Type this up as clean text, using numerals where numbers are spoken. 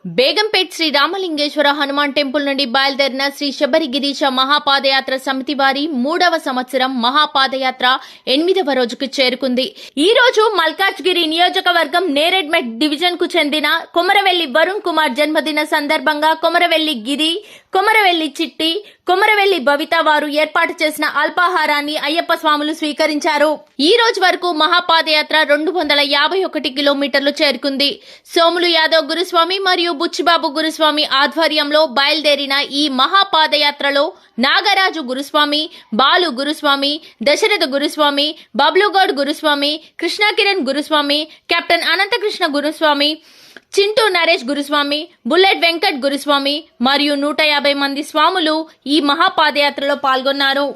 Begumpet Shri Ramalingeswara Hanuman temple నుండి బయలుదేరిన శ్రీ శబరిగిరీశ మహాపాదయాత్ర సమితి వారి 3వ సంవత్సరం మహాపాదయాత్ర 8వ రోజుకు చేరుకుంది. ఈ రోజు మల్కాజ్గిరి నియోజకవర్గం నేరెడ్మెట్ డివిజన్ కు చెందిన కొమరవెల్లి వరుణ్ కుమార్ జన్మదిన సందర్భంగా కొమరవెల్లి గిరి, కొమరవెల్లి చిట్టి, కొమరవెల్లి భవిత వారు ఏర్పాటు చేసిన అల్పాహారాన్ని అయ్యప్ప స్వాములు స్వీకరించారు. ఈ రోజు వరకు మహాపాదయాత్ర 251 కిలోమీటర్లు చేరుకుంది. సోములు యాదవ్ గురుస్వామి మరియు బుచ్చిబాబు గురుస్వామి ఆధ్వర్యంలో బయలుదేరిన ఈ మహాపాదయాత్రలో నాగరాజు గురుస్వామి, బాలు గురుస్వామి, దశరథ గురుస్వామి, బబ్లుగౌడ్ గురుస్వామి, కృష్ణకిరణ్ గురుస్వామి, కెప్టెన్ అనంతకృష్ణ గురుస్వామి, చింటూ నరేష్ గురుస్వామి, బుల్లెట్ వెంకట్ గురుస్వామి మరియు 150 మంది స్వాములు ఈ మహాపాదయాత్రలో పాల్గొన్నారు.